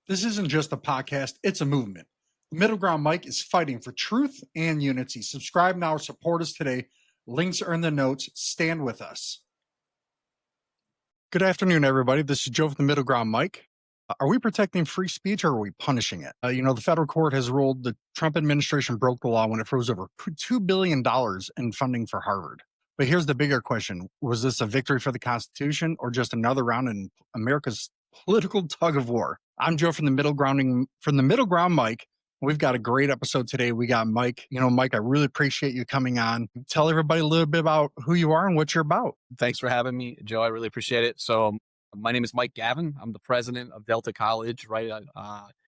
This isn't just a podcast, it's a movement. The Middle Ground Mike is fighting for truth and unity. Subscribe now or support us today. Links are in the notes. Stand with us. Good afternoon, everybody. This is Joe from the Middle Ground Mike. Are we protecting free speech or are we punishing it? The federal court has ruled the Trump administration broke the law when it froze over $2 billion in funding for Harvard. But here's the bigger question. Was this a victory for the Constitution or just another round in America's political tug of war? I'm Joe from the Middle Ground Mike. We've got a great episode today. We got Mike. Mike, I really appreciate you coming on. Tell everybody a little bit about who you are and what you're about. Thanks for having me, Joe. I really appreciate it. So my name is Mike Gavin. I'm the president of Delta College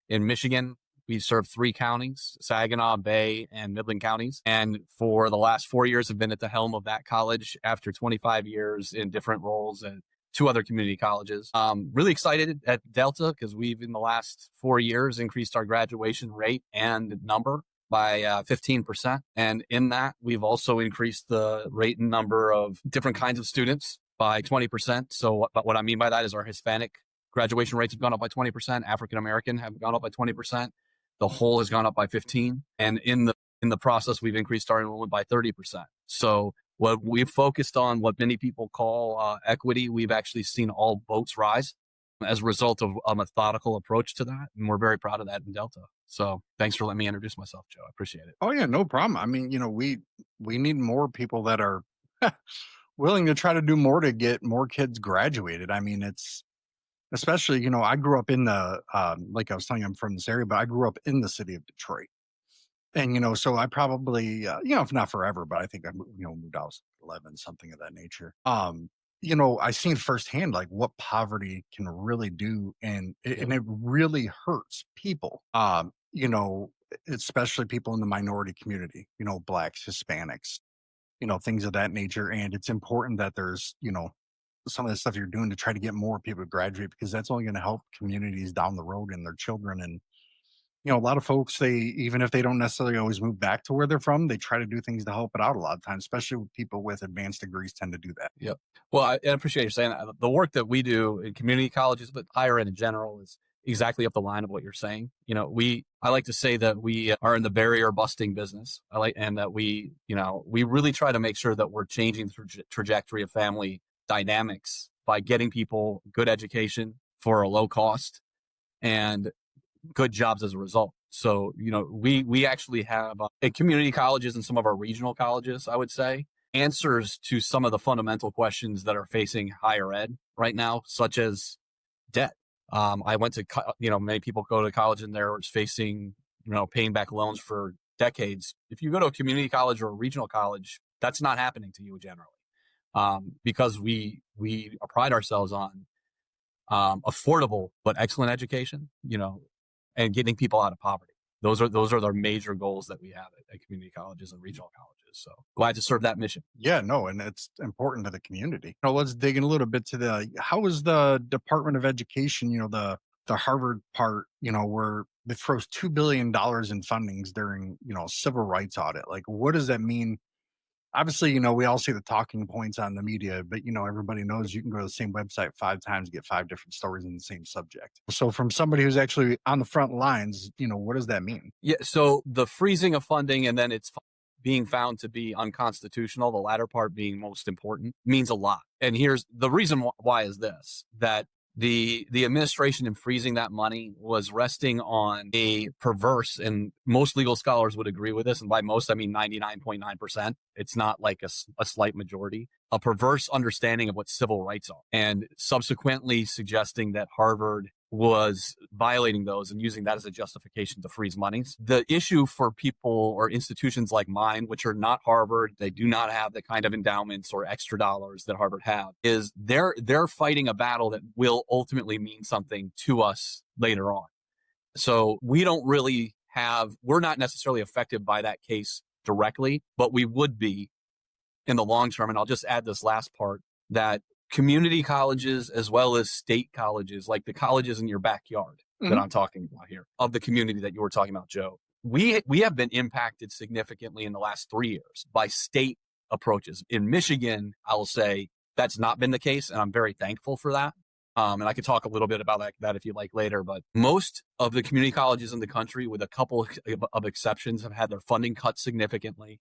in Michigan. We serve 3 counties, Saginaw, Bay, and Midland counties. And for the last 4 years, I've been at the helm of that college after 25 years in different roles and 2 other community colleges. Really excited at Delta because we've, in the last 4 years, increased our graduation rate and number by 15%. And in that, we've also increased the rate and number of different kinds of students by 20%. So what I mean by that is our Hispanic graduation rates have gone up by 20%. African-American have gone up by 20%. The whole has gone up by 15%. And in the process, we've increased our enrollment by 30%. So what we've focused on, what many people call equity, we've actually seen all boats rise as a result of a methodical approach to that. And we're very proud of that in Delta. So thanks for letting me introduce myself, Joe. I appreciate it. Oh, yeah, no problem. I mean, we need more people that are willing to try to do more to get more kids graduated. I mean, it's especially, I grew up in the, like I was telling you, I'm from this area, but I grew up in the city of Detroit. And, so I probably, if not forever, but I think I, moved out 11, something of that nature. I seen firsthand, like what poverty can really do. And it really hurts people, especially people in the minority community, Blacks, Hispanics, things of that nature. And it's important that there's, some of the stuff you're doing to try to get more people to graduate, because that's only going to help communities down the road and their children. And a lot of folks, even if they don't necessarily always move back to where they're from, they try to do things to help it out a lot of times, especially with people with advanced degrees tend to do that. Yep. Well, I appreciate you saying that. The work that we do in community colleges, but higher ed in general, is exactly up the line of what you're saying. I like to say that we are in the barrier busting business. And that we really try to make sure that we're changing the trajectory of family dynamics by getting people good education for a low cost and good jobs as a result. So, we actually have at community colleges and some of our regional colleges, I would say, answers to some of the fundamental questions that are facing higher ed right now, such as debt. I went to, many people go to college and they're facing, paying back loans for decades. If you go to a community college or a regional college, that's not happening to you generally, because we pride ourselves on affordable but excellent education, and getting people out of poverty. Those are their major goals that we have at community colleges and regional colleges. So glad to serve that mission. Yeah, no, and it's important to the community. Let's dig in a little bit to how is the Department of Education, the Harvard part, where they froze $2 billion in fundings during, civil rights audit. Like, what does that mean? Obviously, we all see the talking points on the media, but, everybody knows you can go to the same website 5 times, get 5 different stories in the same subject. So from somebody who's actually on the front lines, what does that mean? Yeah. So the freezing of funding and then it's being found to be unconstitutional, the latter part being most important, means a lot. And here's the reason why is this, that the administration in freezing that money was resting on a perverse, and most legal scholars would agree with this, and by most I mean 99.9%. It's not like a slight majority, a perverse understanding of what civil rights are, and subsequently suggesting that Harvard was violating those and using that as a justification to freeze monies. The issue for people or institutions like mine, which are not Harvard, they do not have the kind of endowments or extra dollars that Harvard have, is they're fighting a battle that will ultimately mean something to us later on. So we don't really we're not necessarily affected by that case directly, but we would be in the long term. And I'll just add this last part, that community colleges as well as state colleges, like the colleges in your backyard that I'm talking about here, of the community that you were talking about, Joe, we have been impacted significantly in the last 3 years by state approaches. In Michigan, I will say that's not been the case, and I'm very thankful for that. And I could talk a little bit about that if you like later, but most of the community colleges in the country, with a couple of exceptions, have had their funding cut significantly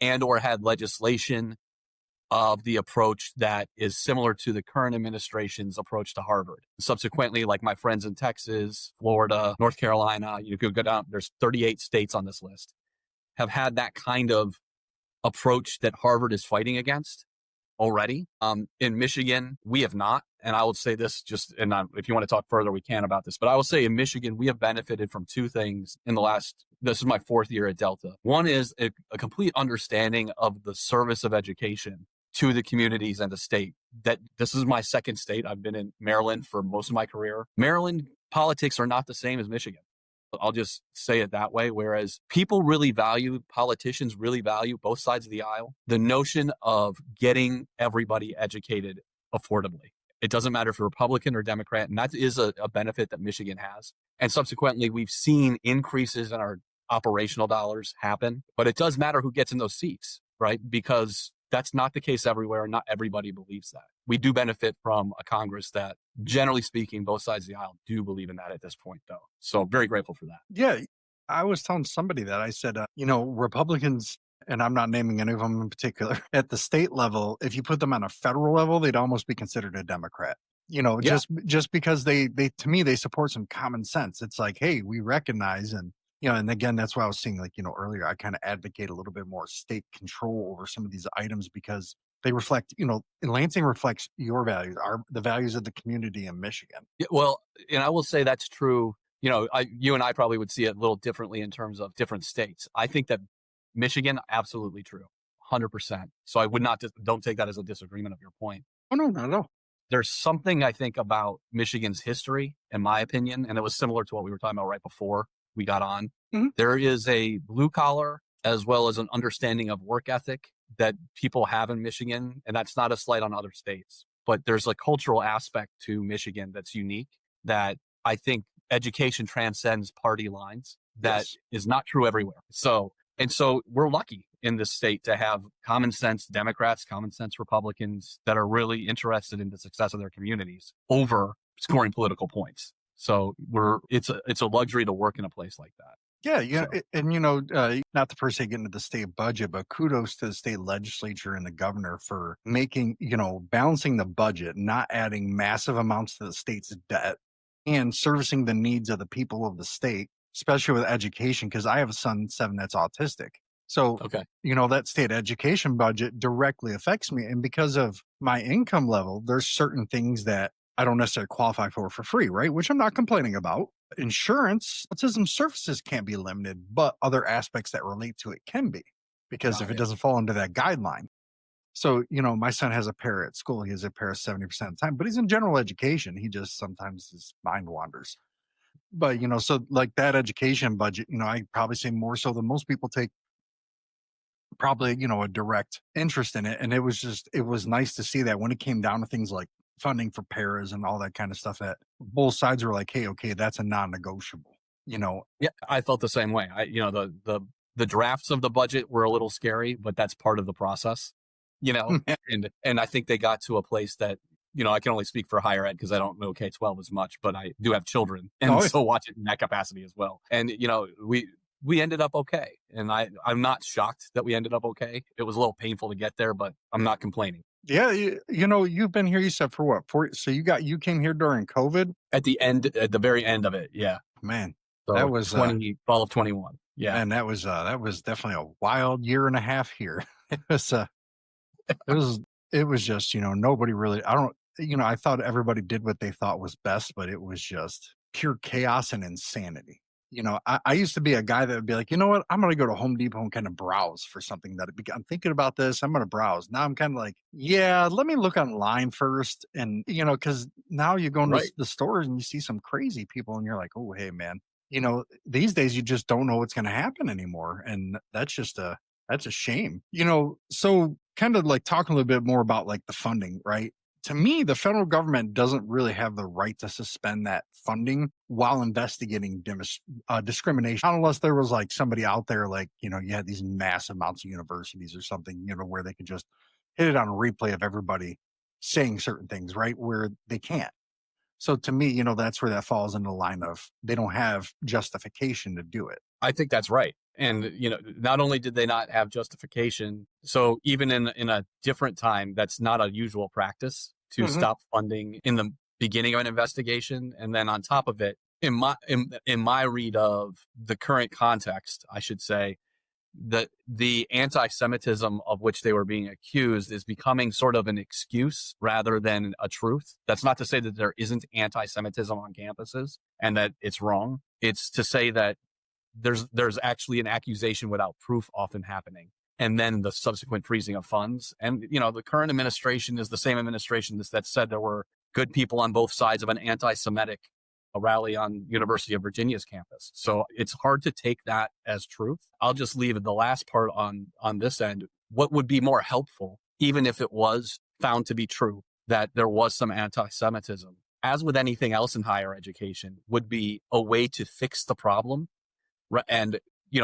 and or had legislation of the approach that is similar to the current administration's approach to Harvard. Subsequently, like my friends in Texas, Florida, North Carolina, you could go down, there's 38 states on this list, have had that kind of approach that Harvard is fighting against already. In Michigan, we have not. And I will say this if you want to talk further, we can about this, but I will say in Michigan, we have benefited from two things this is my 4th year at Delta. One is a complete understanding of the service of education to the communities and the state. That this is my 2nd state. I've been in Maryland for most of my career. Maryland politics are not the same as Michigan. I'll just say it that way. Whereas politicians really value both sides of the aisle, the notion of getting everybody educated affordably. It doesn't matter if you're Republican or Democrat, and that is a benefit that Michigan has. And subsequently, we've seen increases in our operational dollars happen, but it does matter who gets in those seats, right? Because that's not the case everywhere. Not everybody believes that. We do benefit from a Congress that, generally speaking, both sides of the aisle do believe in that at this point, though. So very grateful for that. Yeah. I was telling somebody that I said, Republicans, and I'm not naming any of them in particular, at the state level, if you put them on a federal level, they'd almost be considered a Democrat. Yeah. Just because they to me, they support some common sense. It's like, hey, we recognize, and and again, that's why I was saying, earlier, I kind of advocate a little bit more state control over some of these items because they reflect, and Lansing reflects your values, the values of the community in Michigan. Yeah, well, and I will say that's true. You and I probably would see it a little differently in terms of different states. I think that Michigan, absolutely true, 100%. So I would don't take that as a disagreement of your point. Oh, no, not at all. There's something I think about Michigan's history, in my opinion, and it was similar to what we were talking about right before we got on. Mm-hmm. There is a blue collar as well as an understanding of work ethic that people have in Michigan. And that's not a slight on other states, but there's a cultural aspect to Michigan that's unique that I think education transcends party lines. That is not true everywhere. So we're lucky in this state to have common sense Democrats, common sense Republicans that are really interested in the success of their communities over scoring political points. So it's a luxury to work in a place like that. Yeah. And not to per se get into the state budget, but kudos to the state legislature and the governor for making, balancing the budget, not adding massive amounts to the state's debt and servicing the needs of the people of the state, especially with education, because I have a son, 7, that's autistic. So, okay, that state education budget directly affects me. And because of my income level, there's certain things that I don't necessarily qualify for free, right? Which I'm not complaining about. Insurance, autism services can't be limited, but other aspects that relate to it can be, because if it doesn't fall into that guideline. So, my son has a pair at school. He has a pair 70% of the time, but he's in general education. He just sometimes his mind wanders. But, so like that education budget, I'd probably say more so than most people take probably, a direct interest in it. And it was nice to see that when it came down to things like funding for paras and all that kind of stuff, that both sides were like, hey, okay, that's a non-negotiable, Yeah, I felt the same way. The drafts of the budget were a little scary, but that's part of the process, and I think they got to a place that, I can only speak for higher ed because I don't know K-12 as much, but I do have children and so watch it in that capacity as well. And, we ended up okay. And I'm not shocked that we ended up okay. It was a little painful to get there, but I'm not complaining. Yeah. You've been here, you said for what? So you came here during COVID? At the very end of it. Yeah. Man, so that was fall of 21. Yeah. And that was definitely a wild year and a half here. It was just, nobody really, I thought everybody did what they thought was best, but it was just pure chaos and insanity. I used to be a guy that would be like, you know what, I'm going to go to Home Depot and kind of browse for something I'm thinking about this. I'm going to browse. Now I'm kind of like, yeah, let me look online first. And, because now you go into the stores and you see some crazy people and you're like, oh, hey, man, these days you just don't know what's going to happen anymore. And that's a shame, so kind of like talking a little bit more about like the funding, right? To me, the federal government doesn't really have the right to suspend that funding while investigating discrimination, unless there was like somebody out there, like, you had these massive amounts of universities or something, where they could just hit it on a replay of everybody saying certain things, right? Where they can't. So to me, that's where that falls in the line of they don't have justification to do it. I think that's right. And, not only did they not have justification, so even in a different time, that's not a usual practice to stop funding in the beginning of an investigation. And then on top of it, in my read of the current context, I should say, that the anti-Semitism of which they were being accused is becoming sort of an excuse rather than a truth. That's not to say that there isn't anti-Semitism on campuses and that it's wrong. It's to say that there's actually an accusation without proof often happening, and then the subsequent freezing of funds. And the current administration is the same administration that said there were good people on both sides of an anti-Semitic rally on University of Virginia's campus. So it's hard to take that as truth. I'll just leave the last part on this end. What would be more helpful, even if it was found to be true that there was some anti-Semitism, as with anything else in higher education, would be a way to fix the problem. And,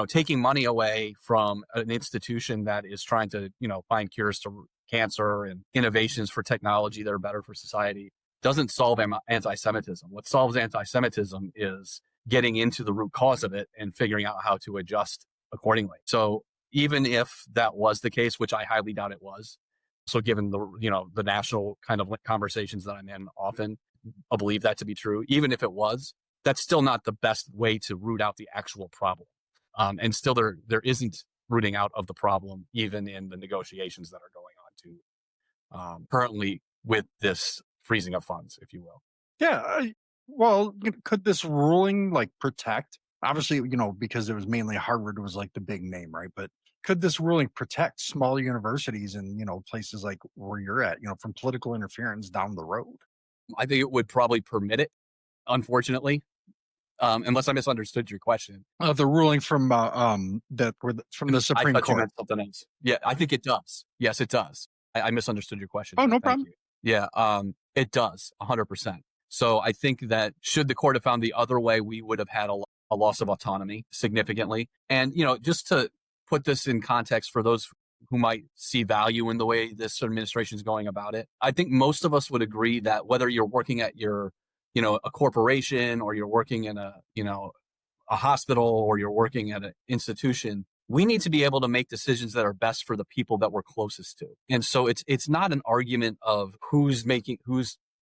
taking money away from an institution that is trying to, find cures to cancer and innovations for technology that are better for society doesn't solve anti-Semitism. What solves anti-Semitism is getting into the root cause of it and figuring out how to adjust accordingly. So even if that was the case, which I highly doubt it was, so given the national kind of conversations that I'm in often, I believe that to be true. Even if it was, that's still not the best way to root out the actual problem. And still there isn't rooting out of the problem, even in the negotiations that are going on to currently with this freezing of funds, if you will. Yeah. Well, could this ruling protect, obviously, because it was mainly Harvard was the big name, right? But could this ruling protect smaller universities and, places like where you're at, from political interference down the road? I think it would probably permit it, unfortunately. Unless I misunderstood your question. The ruling from from the Supreme I thought Court. You meant something else. Yeah, I think it does. Yes, it does. I misunderstood your question. Oh, no problem. Yeah, it does 100%. So I think that should the court have found the other way, we would have had a loss of autonomy significantly. And, just to put this in context for those who might see value in the way this administration is going about it, I think most of us would agree that whether you're working at your a corporation, or you're working in a hospital, or you're working at an institution, we need to be able to make decisions that are best for the people that we're closest to. And so it's not an argument of who's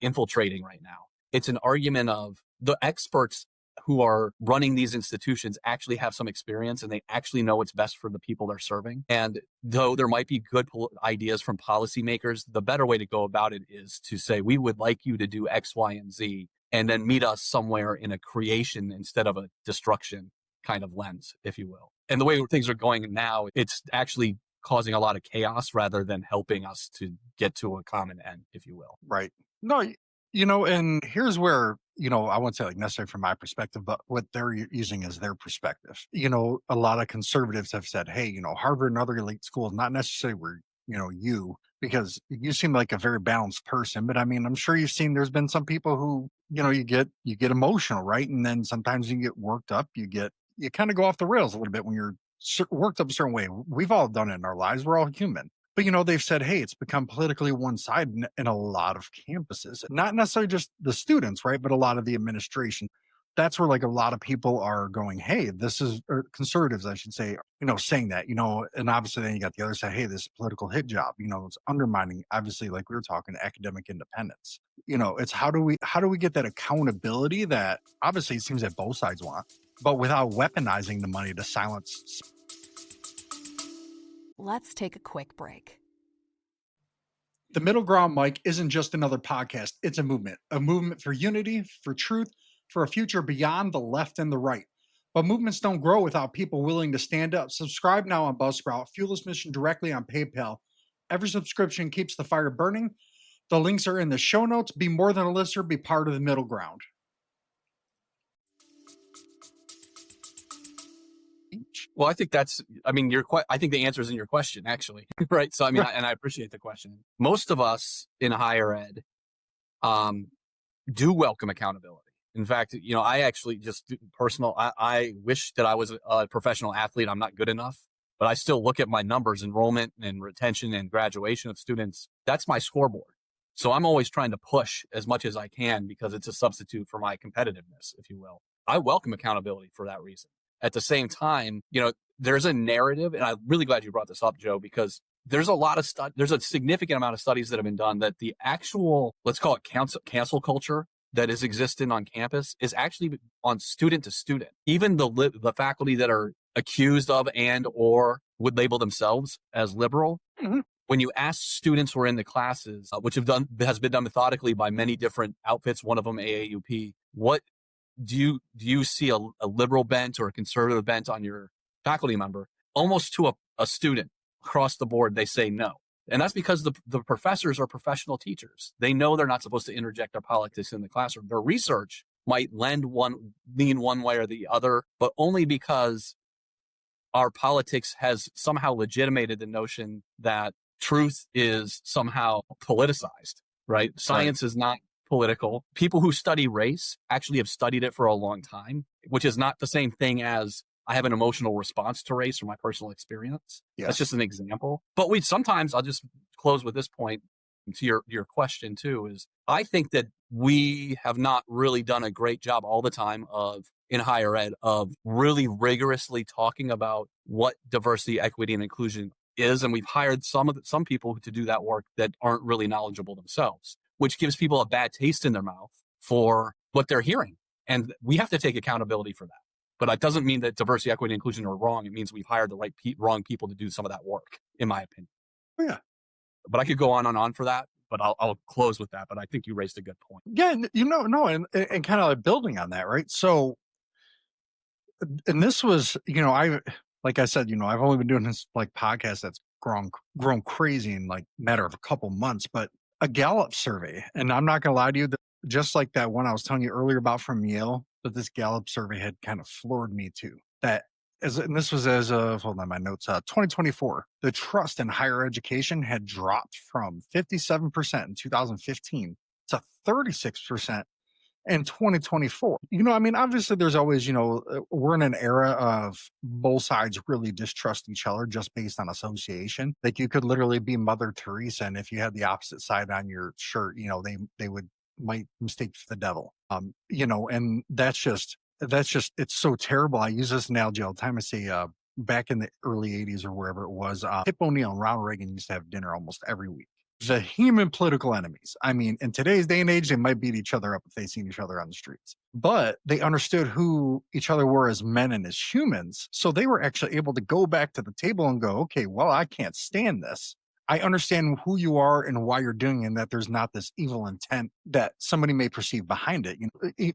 infiltrating right now. It's an argument of the experts who are running these institutions actually have some experience and they actually know what's best for the people they're serving. And though there might be good ideas from policymakers, the better way to go about it is to say, we would like you to do X, Y, and Z, and then meet us somewhere in a creation instead of a destruction kind of lens, if you will. And the way things are going now, it's actually causing a lot of chaos rather than helping us to get to a common end, if you will. Right. No, and here's where, I won't say necessarily from my perspective, but what they're using as their perspective. A lot of conservatives have said, hey, Harvard and other elite schools, not necessarily where, you, because you seem like a very balanced person. But I mean, I'm sure you've seen there's been some people who, you get emotional, right? And then sometimes you get worked up, you kind of go off the rails a little bit when you're worked up a certain way. We've all done it in our lives. We're all human. But, they've said, hey, it's become politically one-sided in a lot of campuses, not necessarily just the students, right? But a lot of the administration. That's where a lot of people are going, hey, this is, or conservatives, I should say, saying that, and obviously then you got the other side, hey, this is a political hit job, it's undermining, obviously, like we were talking, academic independence. It's how do we get that accountability that obviously it seems that both sides want, but without weaponizing the money to silence. Let's take a quick break. The Middle Ground Mike isn't just another podcast. It's a movement for unity, for truth, for a future beyond the left and the right. But movements don't grow without people willing to stand up. Subscribe now on Buzzsprout. Fuel this mission directly on PayPal. Every subscription keeps the fire burning. The links are in the show notes. Be more than a listener. Be part of the Middle Ground. Well, I think I think the answer is in your question, actually. Right. So, and I appreciate the question. Most of us in higher ed do welcome accountability. In fact, I actually just personal, I wish that I was a professional athlete. I'm not good enough, but I still look at my numbers, enrollment and retention and graduation of students. That's my scoreboard. So I'm always trying to push as much as I can because it's a substitute for my competitiveness, if you will. I welcome accountability for that reason. At the same time, there's a narrative, and I'm really glad you brought this up, Joe, because there's a significant amount of studies that have been done that the actual, let's call it cancel culture that is existing on campus is actually on student to student. Even the faculty that are accused of and or would label themselves as liberal, when you ask students who are in the classes, which has been done methodically by many different outfits, one of them AAUP, what do you see a liberal bent or a conservative bent on your faculty member? Almost to a student across the board, they say no. And that's because the professors are professional teachers. They know they're not supposed to interject their politics in the classroom. Their research might lean one way or the other, but only because our politics has somehow legitimated the notion that truth is somehow politicized, right? Science is not political. People who study race actually have studied it for a long time, which is not the same thing as I have an emotional response to race or my personal experience. Yes. That's just an example. But I'll just close with this point to your question too, is I think that we have not really done a great job all the time in higher ed of really rigorously talking about what diversity, equity, and inclusion is. And we've hired some people to do that work that aren't really knowledgeable themselves, which gives people a bad taste in their mouth for what they're hearing. And we have to take accountability for that. But that doesn't mean that diversity, equity, and inclusion are wrong. It means we've hired the wrong people to do some of that work, in my opinion. Oh, yeah. But I could go on and on for that, but I'll close with that. But I think you raised a good point. Yeah, and kind of like building on that, right? So, and this was, like I said, I've only been doing this like podcast that's grown crazy in like matter of a couple months, but a Gallup survey, and I'm not gonna lie to you, just like that one I was telling you earlier about from Yale, but this Gallup survey had kind of floored me too. And this was as of, hold on, my notes, 2024, the trust in higher education had dropped from 57% in 2015 to 36% in 2024. Obviously there's always, we're in an era of both sides really distrust each other just based on association. Like you could literally be Mother Teresa, and if you had the opposite side on your shirt, they might mistake you for the devil. And that's just, it's so terrible. I use this analogy all the time. I say, back in the early 80s or wherever it was, Tip O'Neill and Ronald Reagan used to have dinner almost every week. The human political enemies. I mean, in today's day and age, they might beat each other up if they seen each other on the streets, but they understood who each other were as men and as humans. So they were actually able to go back to the table and go, okay, well, I can't stand this. I understand who you are and why you're doing it, and that there's not this evil intent that somebody may perceive behind it.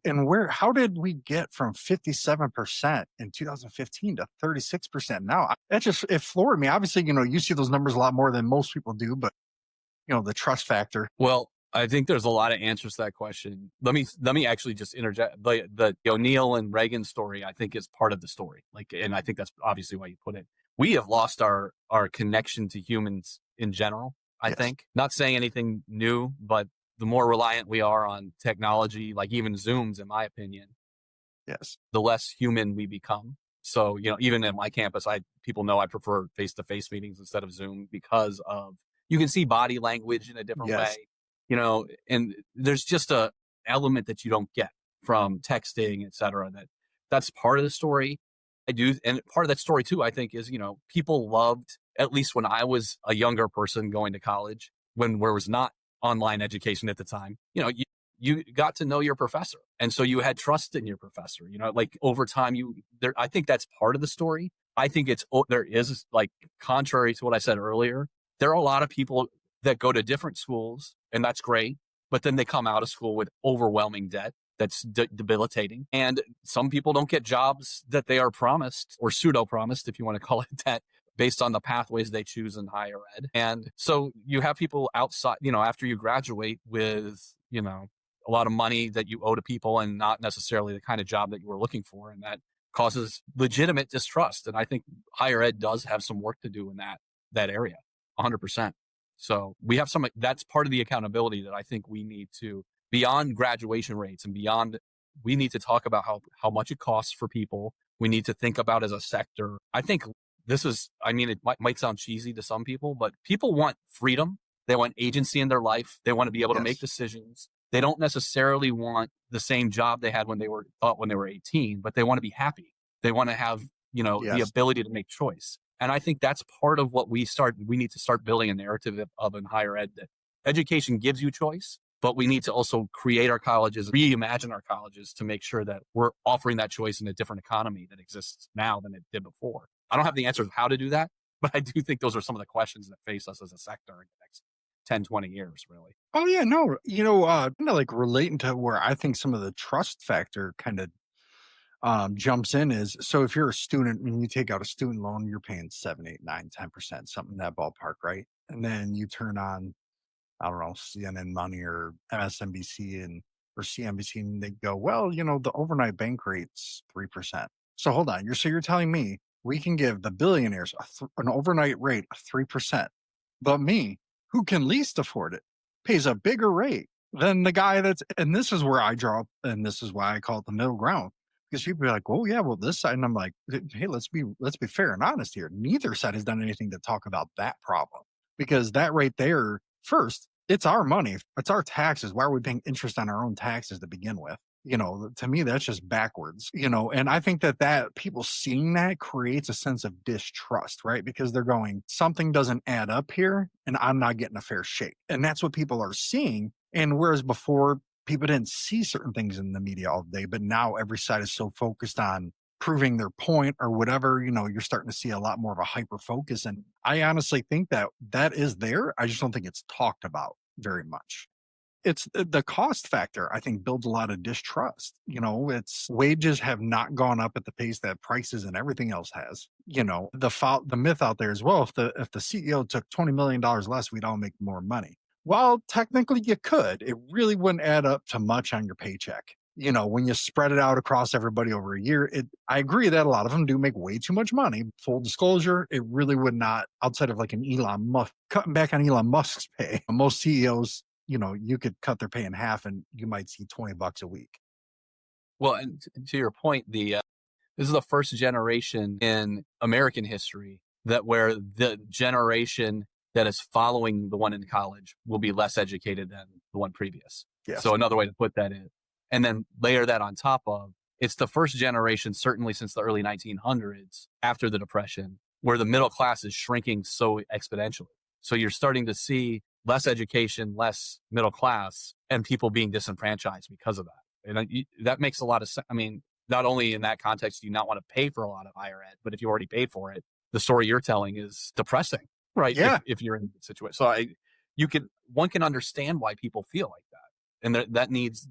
And how did we get from 57% in 2015 to 36% now? It floored me. Obviously, you see those numbers a lot more than most people do, but the trust factor. Well, I think there's a lot of answers to that question. Let me actually just interject. The O'Neill and Reagan story, I think, is part of the story. And I think that's obviously why you put it. We have lost our connection to humans in general. I think, not saying anything new, but the more reliant we are on technology, like even Zooms, in my opinion, yes, the less human we become. So, even at my campus, people know I prefer face-to-face meetings instead of Zoom because of, you can see body language in a different way, and there's just a element that you don't get from texting, et cetera, that's part of the story. And part of that story too, I think, is, people loved, at least when I was a younger person going to college, when there was not online education at the time, you got to know your professor. And so you had trust in your professor, like over time, I think that's part of the story. I think there is, like, contrary to what I said earlier, there are a lot of people that go to different schools, and that's great, but then they come out of school with overwhelming debt that's debilitating. And some people don't get jobs that they are promised, or pseudo-promised, if you want to call it that, based on the pathways they choose in higher ed. And so you have people outside, after you graduate with, a lot of money that you owe to people and not necessarily the kind of job that you were looking for. And that causes legitimate distrust. And I think higher ed does have some work to do in that area, 100%. So we have that's part of the accountability that I think we need to, beyond graduation rates and beyond, we need to talk about how much it costs for people. We need to think about as a sector. I think it might sound cheesy to some people, but people want freedom They want agency in their life. They want to be able to make Yes. decisions. They don't necessarily want the same job they had when they were 18, but they want to be happy. They want to have, the Yes. ability to make choice. And I think that's part of what we need to start building a narrative of in higher ed, that education gives you choice, but we need to also create our colleges, reimagine our colleges to make sure that we're offering that choice in a different economy that exists now than it did before. I don't have the answers of how to do that, but I do think those are some of the questions that face us as a sector in the next 10, 20 years, really. Oh yeah, no, kind of like relating to where I think some of the trust factor kind of jumps in is, so if you're a student and you take out a student loan, you're paying 7, 8, 9, 10%, something in that ballpark, right? And then you turn on, I don't know, CNN Money or MSNBC or CNBC, and they go, well, the overnight bank rate's 3%. So hold on, you're telling me we can give the billionaires an overnight rate of 3%, but me, who can least afford it, pays a bigger rate than the guy and this is where I draw, and this is why I call it the middle ground. Because people be like, oh yeah, well this side, and I'm like, hey, let's be fair and honest here. Neither side has done anything to talk about that problem, because that right there, first, it's our money, it's our taxes. Why are we paying interest on our own taxes to begin with? To me, that's just backwards, and I think that people seeing that creates a sense of distrust, right? Because they're going, something doesn't add up here and I'm not getting a fair shake. And that's what people are seeing. And whereas before, people didn't see certain things in the media all day, but now every side is so focused on proving their point or whatever, you're starting to see a lot more of a hyper focus. And I honestly think that is there. I just don't think it's talked about very much. It's the cost factor, I think, builds a lot of distrust. It's wages have not gone up at the pace that prices and everything else has. The myth out there as well, if the CEO took $20 million less, we'd all make more money. Well, technically you could. It really wouldn't add up to much on your paycheck. When you spread it out across everybody over a year, I agree that a lot of them do make way too much money. Full disclosure, it really would not, outside of like an Elon Musk, cutting back on Elon Musk's pay. Most CEOs, you could cut their pay in half and you might see $20 a week. Well, and to your point, this is the first generation in American history where the generation that is following the one in college will be less educated than the one previous. Yes. So another way to put that is, and then layer that on top of, it's the first generation, certainly since the early 1900s, after the Depression, where the middle class is shrinking so exponentially. So you're starting to see less education, less middle class, and people being disenfranchised because of that. And that makes a lot of sense. I mean, not only in that context do you not want to pay for a lot of higher ed, but if you already paid for it, the story you're telling is depressing, right? Yeah. If you're in a situation. So one can understand why people feel like that. And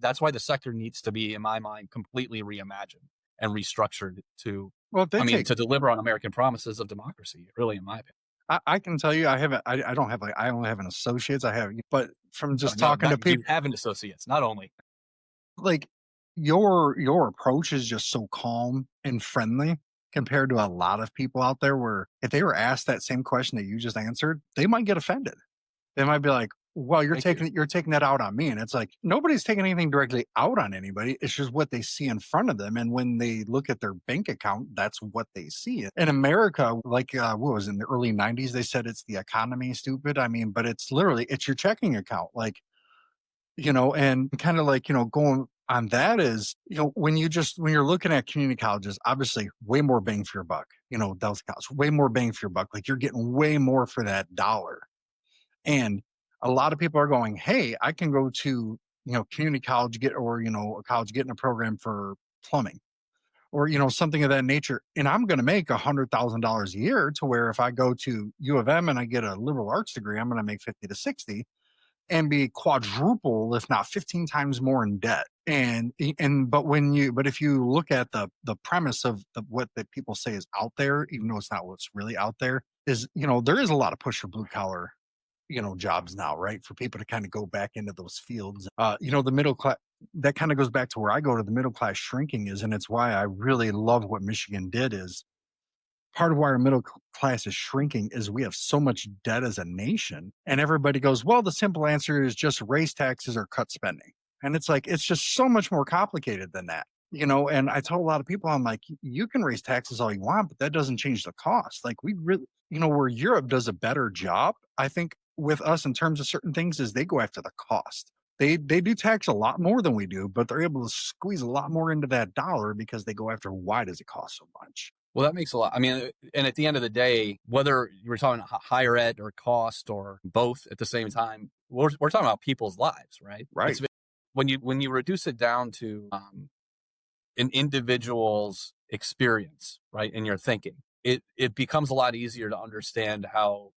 that's why the sector needs to be, in my mind, completely reimagined and restructured to deliver on American promises of democracy, really, in my opinion. I can tell you, I don't have I only have an associate's. But from just talking to people, you have an associate's, not only. Like your approach is just so calm and friendly compared to a lot of people out there, where if they were asked that same question that you just answered, they might get offended. They might be like, well, you're taking that out on me. And it's like, nobody's taking anything directly out on anybody. It's just what they see in front of them. And when they look at their bank account, that's what they see. In America, like, what was in the early 90s, they said it's the economy, stupid. I mean, but it's literally, it's your checking account. Like, and kind of like, going on that is, when you're looking at community colleges, obviously way more bang for your buck, those college, way more bang for your buck. Like you're getting way more for that dollar. And a lot of people are going, hey, I can go to, community college, a college, getting a program for plumbing or, something of that nature. And I'm going to make $100,000 a year, to where if I go to U of M and I get a liberal arts degree, I'm going to make 50 to 60 and be quadruple, if not 15 times more in debt. But if you look at the premise of what that people say is out there, even though it's not what's really out there, is, there is a lot of push for blue collar jobs now, right? For people to kind of go back into those fields. The middle class, that kind of goes back to where I go to the middle class shrinking is, and it's why I really love what Michigan did. Is part of why our middle class is shrinking is we have so much debt as a nation, and everybody goes, well, the simple answer is just raise taxes or cut spending. And it's like, it's just so much more complicated than that. And I tell a lot of people, I'm like, you can raise taxes all you want, but that doesn't change the cost. Like we really, where Europe does a better job, I think, with us in terms of certain things is they go after the cost. They do tax a lot more than we do, but they're able to squeeze a lot more into that dollar because they go after why does it cost so much. Well, that makes a lot. I mean, and at the end of the day, whether you were talking higher ed or cost or both at the same time, we're talking about people's lives, right? Right. When you reduce it down to an individual's experience, right, in your thinking, it becomes a lot easier to understand how.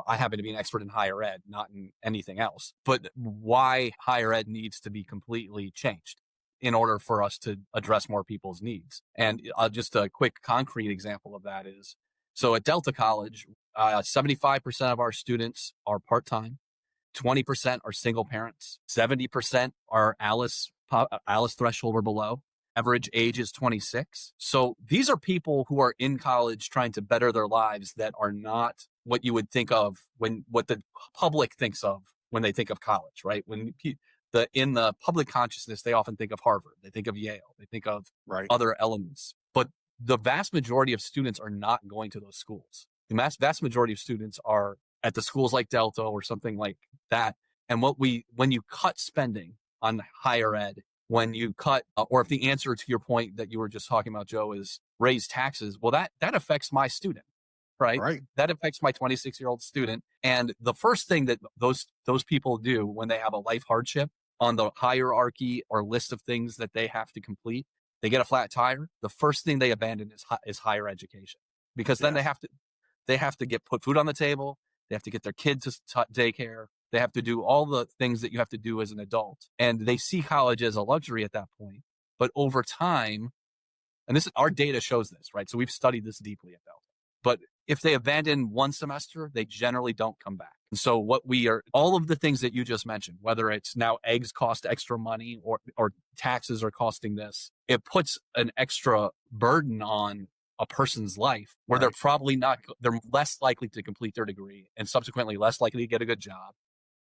I happen to be an expert in higher ed, not in anything else, but why higher ed needs to be completely changed in order for us to address more people's needs. And just a quick concrete example of that is, so at Delta College, 75% of our students are part-time, 20% are single parents, 70% are Alice threshold or below. Average age is 26. So these are people who are in college trying to better their lives that are not what you would think of what the public thinks of when they think of college, right? In the public consciousness, they often think of Harvard, they think of Yale, they think of other elements. But the vast majority of students are not going to those schools. The vast majority of students are at the schools like Delta or something like that. And when you cut spending on higher ed, when you cut, or if the answer to your point that you were just talking about, Joe, is raise taxes, well, that affects my student, right? That affects my 26-year-old student. And the first thing that those people do when they have a life hardship on the hierarchy or list of things that they have to complete, they get a flat tire. The first thing they abandon is higher education, because then they have to put food on the table. They have to get their kids to daycare. They have to do all the things that you have to do as an adult. And they see college as a luxury at that point. But over time, and our data shows this, right? So we've studied this deeply at Delta. But if they abandon one semester, they generally don't come back. And so all of the things that you just mentioned, whether it's now eggs cost extra money or taxes are costing this, it puts an extra burden on a person's life where they're less likely to complete their degree and subsequently less likely to get a good job.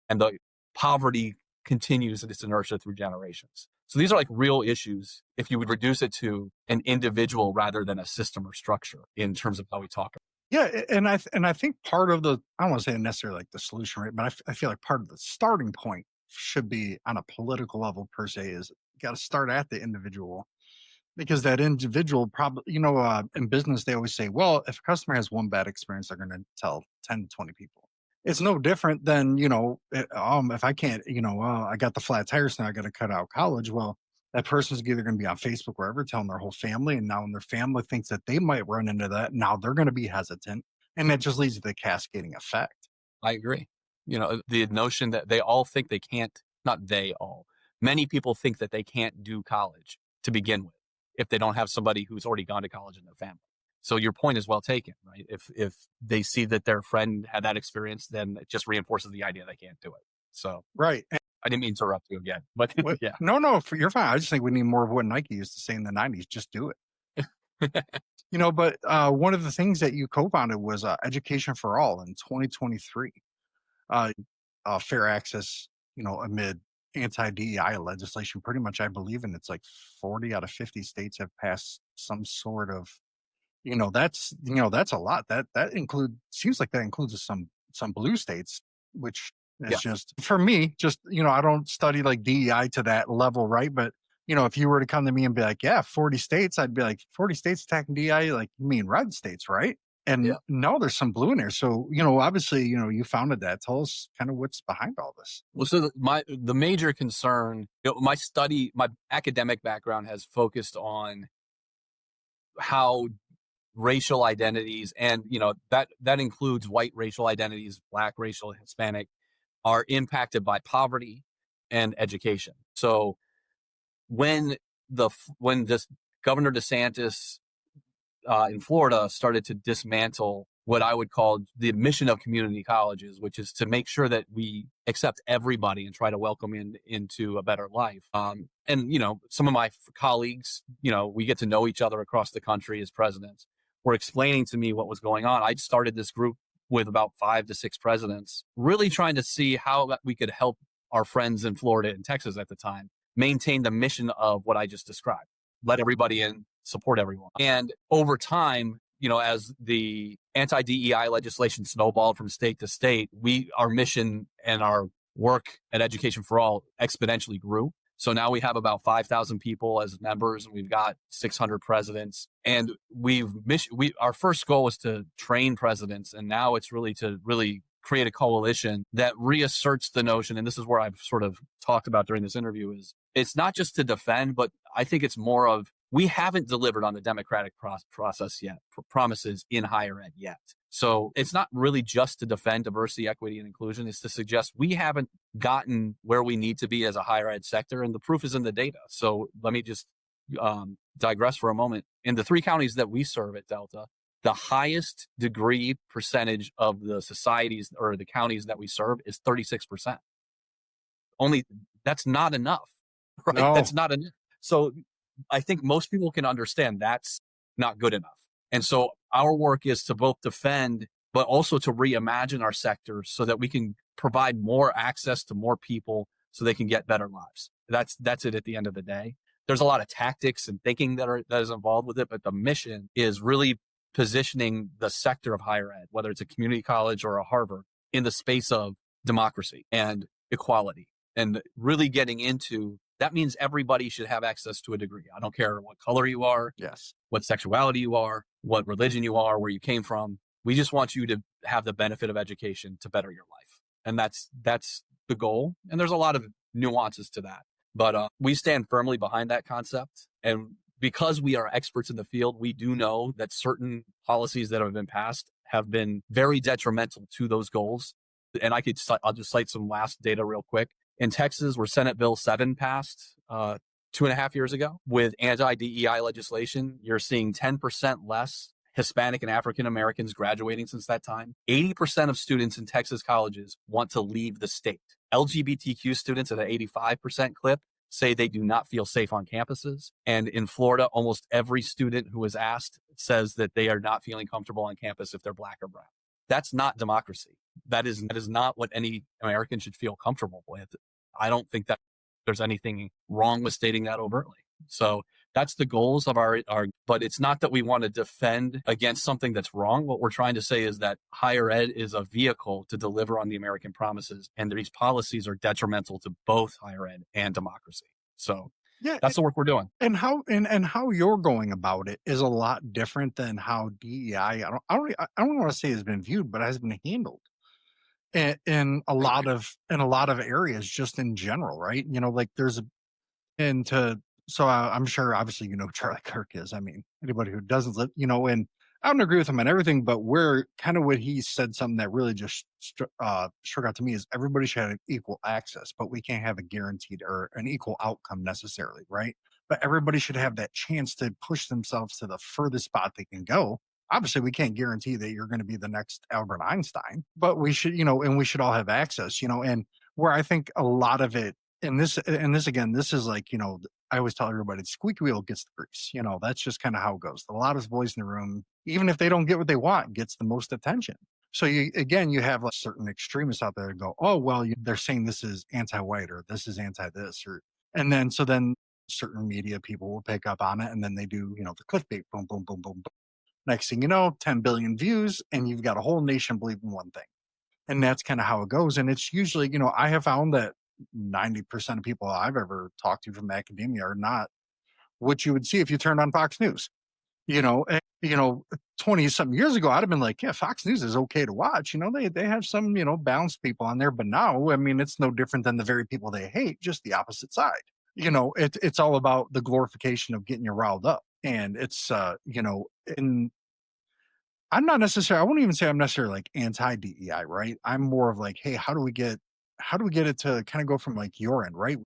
And the poverty continues in its inertia through generations. So these are like real issues if you would reduce it to an individual rather than a system or structure in terms of how we talk. Yeah, and I think part of I don't want to say necessarily like the solution, right? But I feel like part of the starting point should be on a political level per se is you got to start at the individual, because that individual probably, in business, they always say, well, if a customer has one bad experience, they're going to tell 10 to 20 people. It's no different than, if I can't, I got the flat tires now, I got to cut out college. Well, that person's either going to be on Facebook, wherever, telling their whole family. And now when their family thinks that they might run into that, now they're going to be hesitant. And that just leads to the cascading effect. I agree. The notion that they all think they can't, many people think that they can't do college to begin with if they don't have somebody who's already gone to college in their family. So your point is well taken, right? If they see that their friend had that experience, then it just reinforces the idea they can't do it. So right. I didn't mean to interrupt you again, but yeah. No, you're fine. I just think we need more of what Nike used to say in the 90s. Just do it. But one of the things that you co-founded was Education for All in 2023. Fair access, amid anti-DEI legislation, pretty much, I believe, and it's like 40 out of 50 states have passed some sort of, that's a lot. That seems like that includes some blue states, which is just, for me, just, I don't study like DEI to that level, right? But, if you were to come to me and be like, yeah, 40 states, I'd be like, 40 states attacking DEI, like, you mean red states, right? And no, there's some blue in there. So, obviously, you founded that. Tell us kind of what's behind all this. Well, so the major concern, my academic background has focused on how racial identities, and that includes white racial identities, Black racial, Hispanic, are impacted by poverty and education. So when this Governor DeSantis in Florida started to dismantle what I would call the mission of community colleges, which is to make sure that we accept everybody and try to welcome into a better life. And, some of my colleagues, we get to know each other across the country as presidents, were explaining to me what was going on. I started this group with about 5 to 6 presidents, really trying to see how we could help our friends in Florida and Texas at the time maintain the mission of what I just described. Let everybody in, support everyone. And over time, as the anti-DEI legislation snowballed from state to state, our mission and our work at Education for All exponentially grew. So now we have about 5,000 people as members, and we've got 600 presidents. And our first goal was to train presidents, and now it's really to create a coalition that reasserts the notion, and this is where I've sort of talked about during this interview, is it's not just to defend, but I think it's more of, we haven't delivered on the democratic process yet, promises in higher ed yet. So it's not really just to defend diversity, equity, and inclusion. It's to suggest we haven't gotten where we need to be as a higher ed sector, and the proof is in the data. So let me just digress for a moment. In the 3 counties that we serve at Delta, the highest degree percentage of the societies or the counties that we serve is 36%. Only that's not enough, right? No. That's not enough. So I think most people can understand that's not good enough. And so our work is to both defend, but also to reimagine our sector so that we can provide more access to more people so they can get better lives. That's it at the end of the day. There's a lot of tactics and thinking that is involved with it, but the mission is really positioning the sector of higher ed, whether it's a community college or a Harvard, in the space of democracy and equality, and really getting into that means everybody should have access to a degree. I don't care what color you are, Yes. what sexuality you are, what religion you are, where you came from. We just want you to have the benefit of education to better your life. And that's the goal. And there's a lot of nuances to that, but we stand firmly behind that concept. And because we are experts in the field, we do know that certain policies that have been passed have been very detrimental to those goals. And I'll just cite some last data real quick. In Texas, where Senate Bill 7 passed 2.5 years ago with anti-DEI legislation, you're seeing 10% less Hispanic and African Americans graduating since that time. 80% of students in Texas colleges want to leave the state. LGBTQ students at an 85% clip say they do not feel safe on campuses. And in Florida, almost every student who is asked says that they are not feeling comfortable on campus if they're Black or brown. That's not democracy. That is not what any American should feel comfortable with. I don't think that there's anything wrong with stating that overtly. So that's the goals of our, but it's not that we want to defend against something that's wrong. What we're trying to say is that higher ed is a vehicle to deliver on the American promises, and these policies are detrimental to both higher ed and democracy. So Yeah, that's the work we're doing. and how you're going about it is a lot different than how DEI. I don't want to say has been viewed, but has been handled in a lot of areas, just in general, right? Like there's I'm sure obviously who Charlie Kirk is. I mean, anybody who doesn't live, and I don't agree with him on everything, but where kind of what he said, something that really just struck out to me, is everybody should have equal access, but we can't have a guaranteed or an equal outcome necessarily, right? But everybody should have that chance to push themselves to the furthest spot they can go. Obviously, we can't guarantee that you're going to be the next Albert Einstein, but we should, and we should all have access, and where I think a lot of it, and this again, this is like, I always tell everybody, the squeaky wheel gets the grease. That's just kind of how it goes. The loudest voice in the room, even if they don't get what they want, gets the most attention. So you have like certain extremists out there that go, oh, well, they're saying this is anti-white or this is anti-this, and then certain media people will pick up on it, and then they do, the clickbait, boom, boom, boom, boom, boom. Next thing you know, 10 billion views, and you've got a whole nation believing one thing. And that's kind of how it goes. And it's usually, I have found that 90% of people I've ever talked to from academia are not what you would see if you turned on Fox News. 20 something years ago, I'd have been like, yeah, Fox News is okay to watch. They have some, balanced people on there. But now, I mean, it's no different than the very people they hate, just the opposite side. It's all about the glorification of getting you riled up. And it's, and I wouldn't even say I'm necessarily like anti-DEI, right? I'm more of like, hey, how do we get it to kind of go from like your end, right?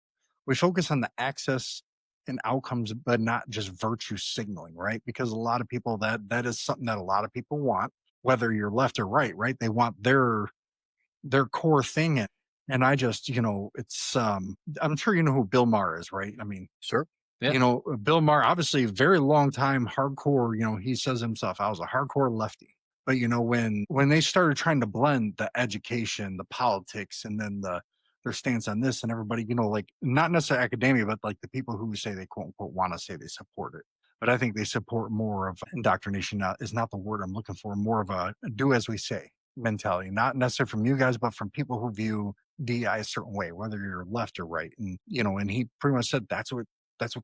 We focus on the access and outcomes, but not just virtue signaling, right? Because a lot of people, that is something that a lot of people want, whether you're left or right? They want their core thing. And I just, it's, I'm sure you know who Bill Maher is, right? I mean, Sure. Yeah. Bill Maher, obviously very long time hardcore, he says himself, I was a hardcore lefty. But when they started trying to blend the education, the politics, and then their stance on this, and everybody, like not necessarily academia, but like the people who say they quote unquote want to say they support it, but I think they support more of indoctrination. Is not the word I'm looking for. More of a do as we say mentality, not necessarily from you guys, but from people who view DEI a certain way, whether you're left or right. And and he pretty much said that's what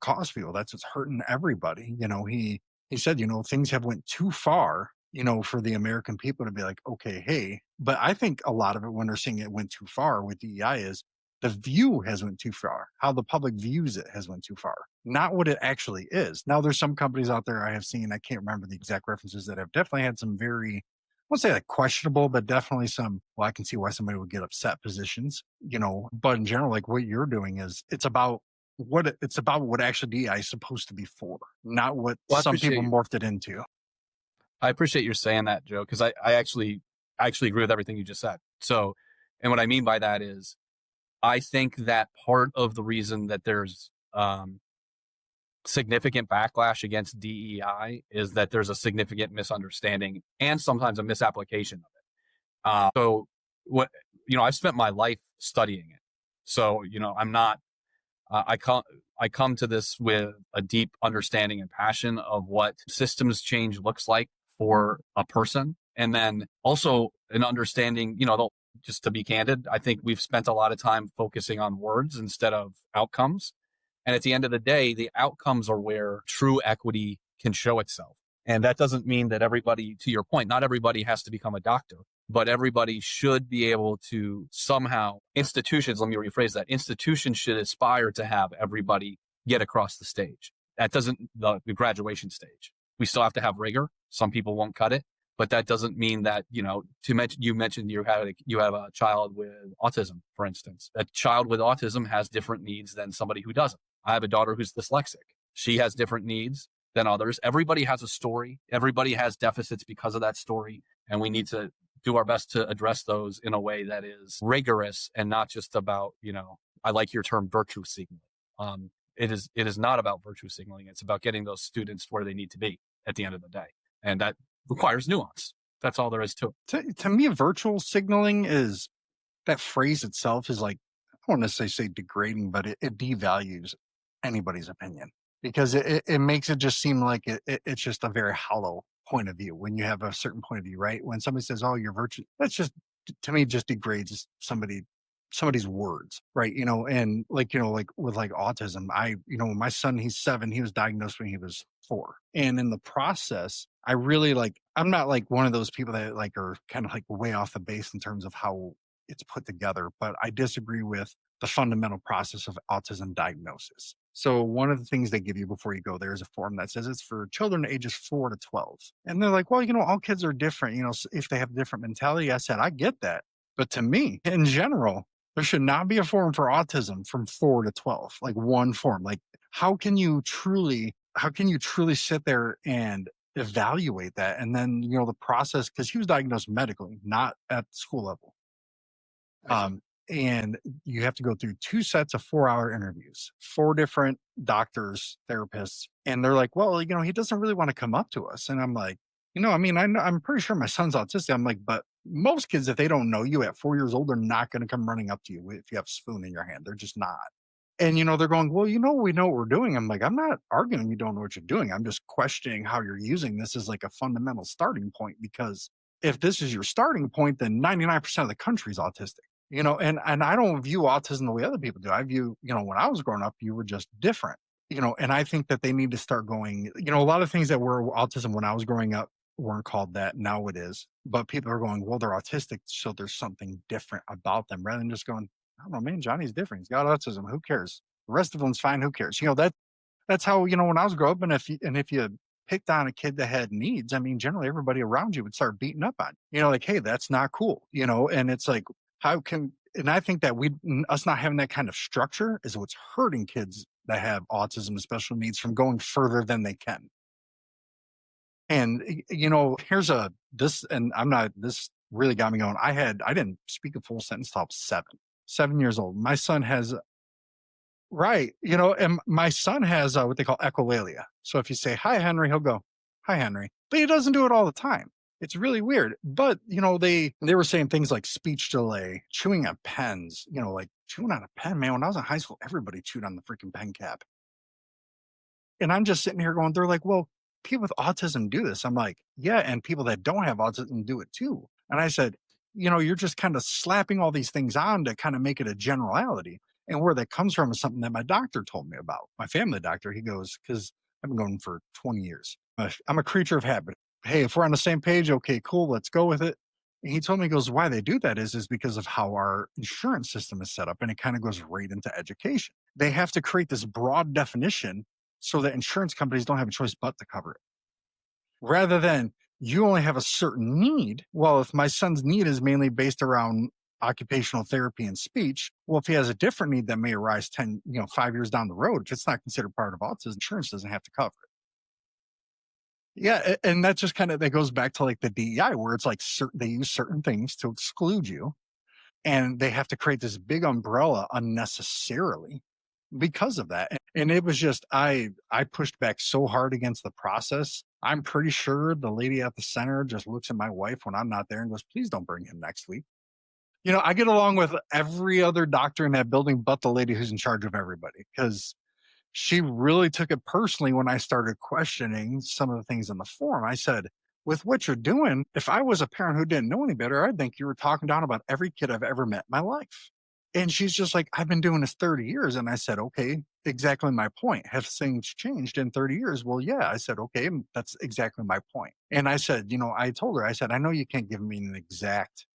caused people. That's what's hurting everybody. He said, things have went too far, for the American people to be like, okay, hey. But I think a lot of it when they're saying it went too far with DEI is the view has went too far. How the public views it has went too far, not what it actually is. Now, there's some companies out there I have seen, I can't remember the exact references, that have definitely had some very, I won't say like questionable, but definitely some, well, I can see why somebody would get upset positions, but in general, like what you're doing is it's about what actually DEI is supposed to be for, not what Well, some people morphed it into. I appreciate your saying that, Joe, because I actually agree with everything you just said. So, and what I mean by that is, I think that part of the reason that there's significant backlash against DEI is that there's a significant misunderstanding and sometimes a misapplication of it. So, what I've spent my life studying it. So, I'm not. I come to this with a deep understanding and passion of what systems change looks like for a person, and then also an understanding. Just to be candid, I think we've spent a lot of time focusing on words instead of outcomes. And at the end of the day, the outcomes are where true equity can show itself. And that doesn't mean that everybody, to your point, not everybody has to become a doctor, but everybody should be able to somehow, institutions, let me rephrase that, institutions should aspire to have everybody get across the stage. That doesn't, the graduation stage. We still have to have rigor. Some people won't cut it. But that doesn't mean that, you mentioned you have a child with autism, for instance. That child with autism has different needs than somebody who doesn't. I have a daughter who's dyslexic. She has different needs than others. Everybody has a story. Everybody has deficits because of that story. And we need to do our best to address those in a way that is rigorous and not just about, I like your term, virtue signaling. It is not about virtue signaling. It's about getting those students where they need to be at the end of the day. And that requires nuance. That's all there is to it. To me, virtual signaling is, that phrase itself is like, I don't want to say degrading, but it devalues anybody's opinion, because it makes it just seem like it's just a very hollow point of view when you have a certain point of view, right? When somebody says, oh, you're virtual, that's just, to me, just degrades somebody's words, right? And like with like autism, my son, he's 7, he was diagnosed when he was 4. And in the process, I really I'm not like one of those people that like are kind of like way off the base in terms of how it's put together, but I disagree with the fundamental process of autism diagnosis. So one of the things they give you before you go there is a form that says it's for children ages 4 to 12. And they're like, well, all kids are different, if they have a different mentality. I said, I get that. But to me, in general, there should not be a form for autism from 4 to 12, like one form. Like, how can you truly sit there and evaluate that? And then, the process, because he was diagnosed medically, not at school level. And you have to go through 2 sets of 4-hour interviews, 4 different doctors, therapists. And they're like, well, he doesn't really want to come up to us. And I'm like, I'm pretty sure my son's autistic. I'm like, but most kids, if they don't know you at 4 years old, they're not going to come running up to you if you have a spoon in your hand. They're just not. And, they're going, well, we know what we're doing. I'm like, I'm not arguing you don't know what you're doing. I'm just questioning how you're using this as like a fundamental starting point, because if this is your starting point, then 99% of the country is autistic, and I don't view autism the way other people do. I view, when I was growing up, you were just different, and I think that they need to start going, a lot of things that were autism when I was growing up weren't called that. Now it is. But people are going, well, they're autistic, so there's something different about them, rather than just going, I don't know, man, Johnny's different. He's got autism. Who cares? The rest of them's fine. Who cares? That's how, when I was growing up, and if you picked on a kid that had needs, I mean, generally everybody around you would start beating up on, like, hey, that's not cool, and it's like, and I think that us not having that kind of structure is what's hurting kids that have autism and special needs from going further than they can. And, this really got me going. I didn't speak a full sentence till I was 7 years old. My son has, right. And my son has what they call echolalia. So if you say, hi, Henry, he'll go, hi, Henry. But he doesn't do it all the time. It's really weird. But, they were saying things like speech delay, chewing on pens, like chewing on a pen, man. When I was in high school, everybody chewed on the freaking pen cap. And I'm just sitting here going, they're like, well, people with autism do this. I'm like, yeah, and people that don't have autism do it too. And I said, you're just kind of slapping all these things on to kind of make it a generality. And where that comes from is something that my doctor told me about. My family doctor, he goes, because I've been going for 20 years. I'm a creature of habit. Hey, if we're on the same page, okay, cool, let's go with it. And he told me, he goes, why they do that is because of how our insurance system is set up. And it kind of goes right into education. They have to create this broad definition so that insurance companies don't have a choice but to cover it. Rather than you only have a certain need. Well, if my son's need is mainly based around occupational therapy and speech, well, if he has a different need that may arise 5 years down the road, if it's not considered part of autism, insurance doesn't have to cover it. Yeah, and that just kind of that goes back to like the DEI, where it's like they use certain things to exclude you, and they have to create this big umbrella unnecessarily because of that. And it was just I pushed back so hard against the process. I'm pretty sure the lady at the center just looks at my wife when I'm not there and goes, please don't bring him next week. I get along with every other doctor in that building but the lady who's in charge of everybody, because she really took it personally when I started questioning some of the things in the form. I said, with what you're doing, if I was a parent who didn't know any better, I'd think you were talking down about every kid I've ever met in my life. And she's just like, I've been doing this 30 years. And I said, okay, exactly my point. Have things changed in 30 years? Well, yeah. I said, okay, that's exactly my point. And I said, I told her, I said, I know you can't give me an exact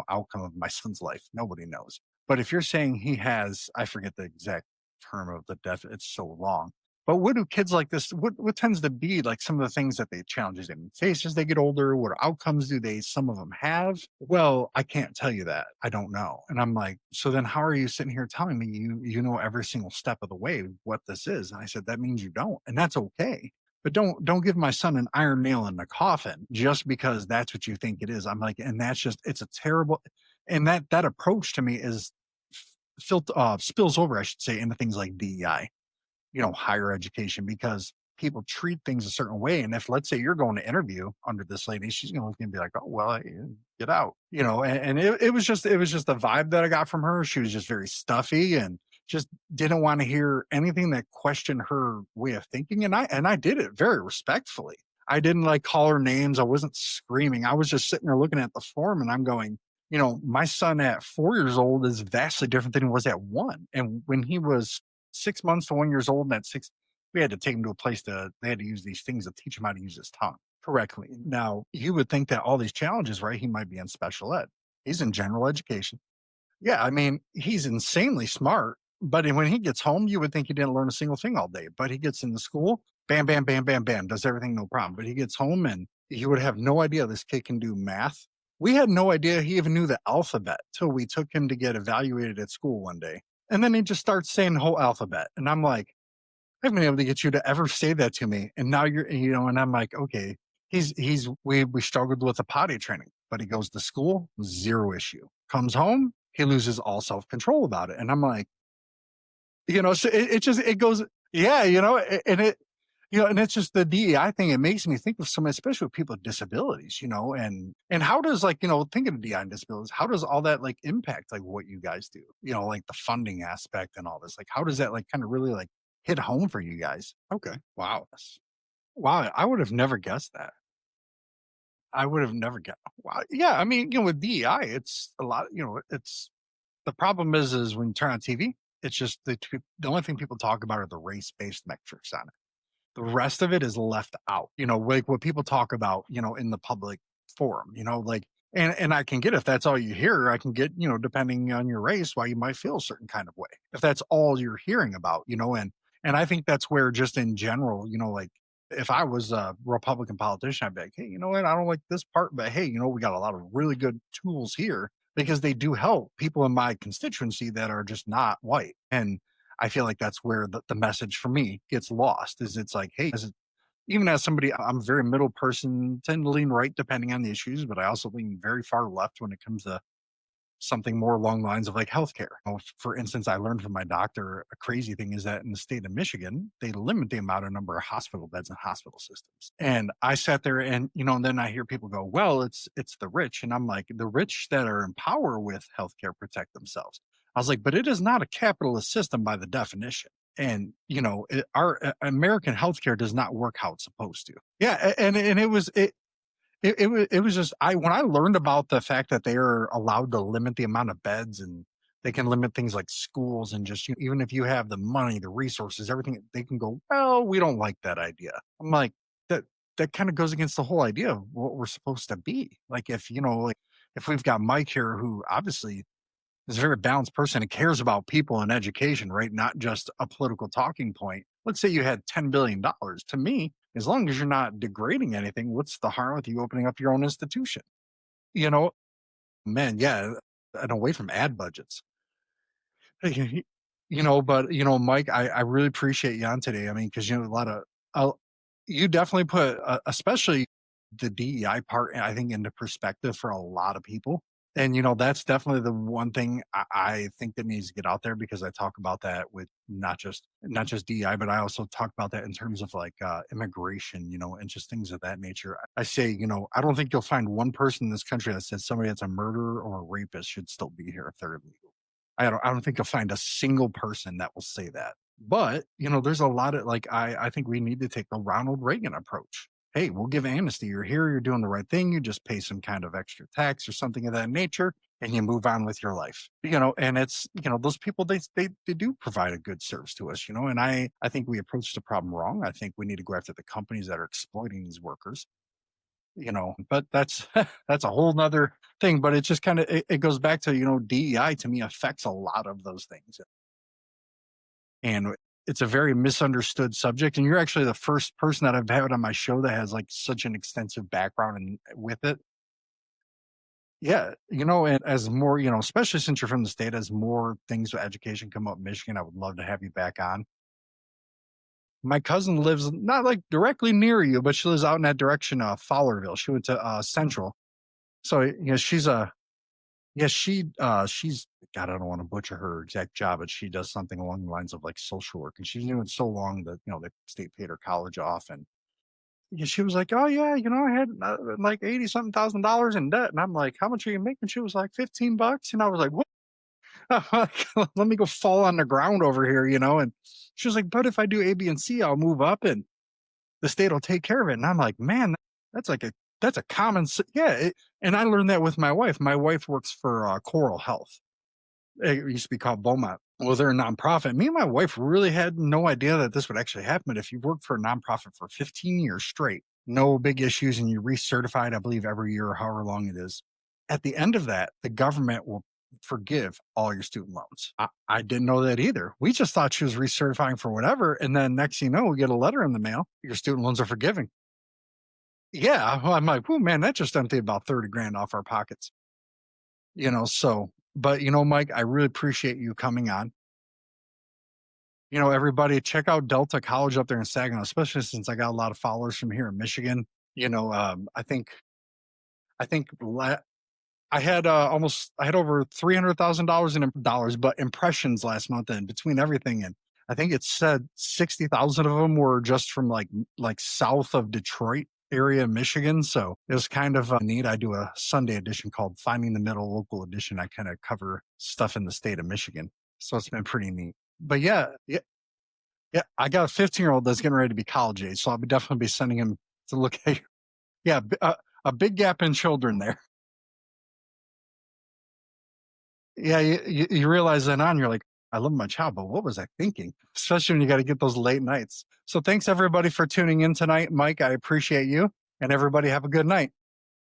outcome of my son's life. Nobody knows. But if you're saying he has, I forget the exact term of the death, it's so long. But what do kids like this, what tends to be like some of the things that they challenges they face as they get older? What outcomes do some of them have? Well, I can't tell you that. I don't know. And I'm like, so then how are you sitting here telling me you know every single step of the way what this is? And I said, that means you don't. And that's okay. But don't give my son an iron nail in the coffin just because that's what you think it is. I'm like, and that's just, it's a terrible, and that approach to me is spills over, I should say, into things like DEI, higher education, because people treat things a certain way. And if, let's say, you're going to interview under this lady, she's going to be like, oh, well, get out, and it was just the vibe that I got from her. She was just very stuffy and just didn't want to hear anything that questioned her way of thinking. And I did it very respectfully. I didn't like call her names. I wasn't screaming. I was just sitting there looking at the form and I'm going, my son at 4 years old is vastly different than he was at 1. And when he was 6 months to 1 years old, and at 6, we had to take him to a place they had to use these things to teach him how to use his tongue correctly. Now, you would think that all these challenges, right? He might be in special ed. He's in general education. Yeah, I mean, he's insanely smart, but when he gets home, you would think he didn't learn a single thing all day. But he gets into school, bam, bam, bam, bam, bam, does everything, no problem. But he gets home and you would have no idea this kid can do math. We had no idea he even knew the alphabet till we took him to get evaluated at school one day. And then he just starts saying the whole alphabet. And I'm like, I haven't been able to get you to ever say that to me. And now you're, and I'm like, okay, we struggled with the potty training, but he goes to school, 0 issue. Comes home, he loses all self-control about it. And I'm like, so it goes, yeah, and it, and it's just the DEI thing. It makes me think of so many, especially with people with disabilities, and how does thinking of DEI and disabilities, how does all that like impact like what you guys do, like the funding aspect and all this, like how does that like kind of really like hit home for you guys? Okay. Wow. Wow. I would have never guessed that. I would have never guessed. Wow. Yeah. I mean, with DEI, it's a lot, it's, the problem is when you turn on TV, it's just the only thing people talk about are the race-based metrics on it. The rest of it is left out, like what people talk about, in the public forum, like, and I can get, if that's all you hear, I can get, depending on your race, why you might feel a certain kind of way. If that's all you're hearing about, and I think that's where just in general, like if I was a Republican politician, I'd be like, hey, you know what? I don't like this part, but hey, we got a lot of really good tools here because they do help people in my constituency that are just not white. And I feel like that's where the message for me gets lost is it's like, hey, even as somebody, I'm a very middle person, tend to lean right depending on the issues, but I also lean very far left when it comes to something more along the lines of like healthcare. For instance, I learned from my doctor, a crazy thing is that in the state of Michigan, they limit the amount of number of hospital beds in hospital systems. And I sat there and, and then I hear people go, well, it's the rich. And I'm like, the rich that are in power with healthcare protect themselves. I was like, but it is not a capitalist system by the definition. And our American healthcare does not work how it's supposed to. Yeah, and it was just when I learned about the fact that they are allowed to limit the amount of beds, and they can limit things like schools, and just even if you have the money, the resources, everything, they can go, well, we don't like that idea. I'm like, that kind of goes against the whole idea of what we're supposed to be. Like, if we've got Mike here, who obviously is a very balanced person and cares about people and education, right? Not just a political talking point. Let's say you had $10 billion. To me, as long as you're not degrading anything, what's the harm with you opening up your own institution? You know, man, yeah, and away from ad budgets. But Mike, I really appreciate you on today. I mean, because a lot of, you definitely put, especially the DEI part, I think, into perspective for a lot of people. And that's definitely the one thing I think that needs to get out there, because I talk about that with not just DEI, but I also talk about that in terms of like immigration, and just things of that nature. I say, I don't think you'll find one person in this country that says somebody that's a murderer or a rapist should still be here if they're illegal. I don't think you'll find a single person that will say that. But there's a lot of, like, I think we need to take the Ronald Reagan approach. Hey, we'll give amnesty. You're here, you're doing the right thing. You just pay some kind of extra tax or something of that nature, and you move on with your life. And it's, those people, they do provide a good service to us, and I think we approach the problem wrong. I think we need to go after the companies that are exploiting these workers. But that's that's a whole nother thing. But it just kind of, it goes back to, DEI to me affects a lot of those things. And it's a very misunderstood subject. And you're actually the first person that I've had on my show that has like such an extensive background with it. Yeah. And as more, especially since you're from the state, as more things with education come up in Michigan, I would love to have you back on. My cousin lives not like directly near you, but she lives out in that direction, Fowlerville. She went to Central. So, she's, God, I don't want to butcher her exact job, but she does something along the lines of like social work. And she's been doing so long that, the state paid her college off. And she was like, oh yeah, I had like 80 something $1,000 in debt. And I'm like, how much are you making? She was like $15. And I was like, what? I'm like, let me go fall on the ground over here, and she was like, but if I do A, B, and C, I'll move up and the state will take care of it. And I'm like, man, that's a common, and I learned that with my wife. My wife works for Coral Health. It used to be called Beaumont. Well, they're a nonprofit. Me and my wife really had no idea that this would actually happen. But if you work for a nonprofit for 15 years straight, no big issues, and you recertified, I believe, every year or however long it is, at the end of that, the government will forgive all your student loans. I didn't know that either. We just thought she was recertifying for whatever. And then next thing you know, we get a letter in the mail. Your student loans are forgiven. Yeah. Well, I'm like, oh man, that just emptied about 30 grand off our pockets. But Mike, I really appreciate you coming on. Everybody check out Delta College up there in Saginaw, especially since I got a lot of followers from here in Michigan. I think I had over $300,000 in dollars, but impressions last month, and between everything, and I think it said 60,000 of them were just from like south of Detroit area, Michigan. So it was kind of neat. I do a Sunday edition called Finding the Middle Local Edition. I kind of cover stuff in the state of Michigan. So it's been pretty neat. But yeah. I got a 15-year-old that's getting ready to be college age. So I'll definitely be sending him to look at, a big gap in children there. Yeah. You realize that you're like, I love my child, but what was I thinking? Especially when you got to get those late nights. So thanks everybody for tuning in tonight. Mike, I appreciate you, and everybody have a good night.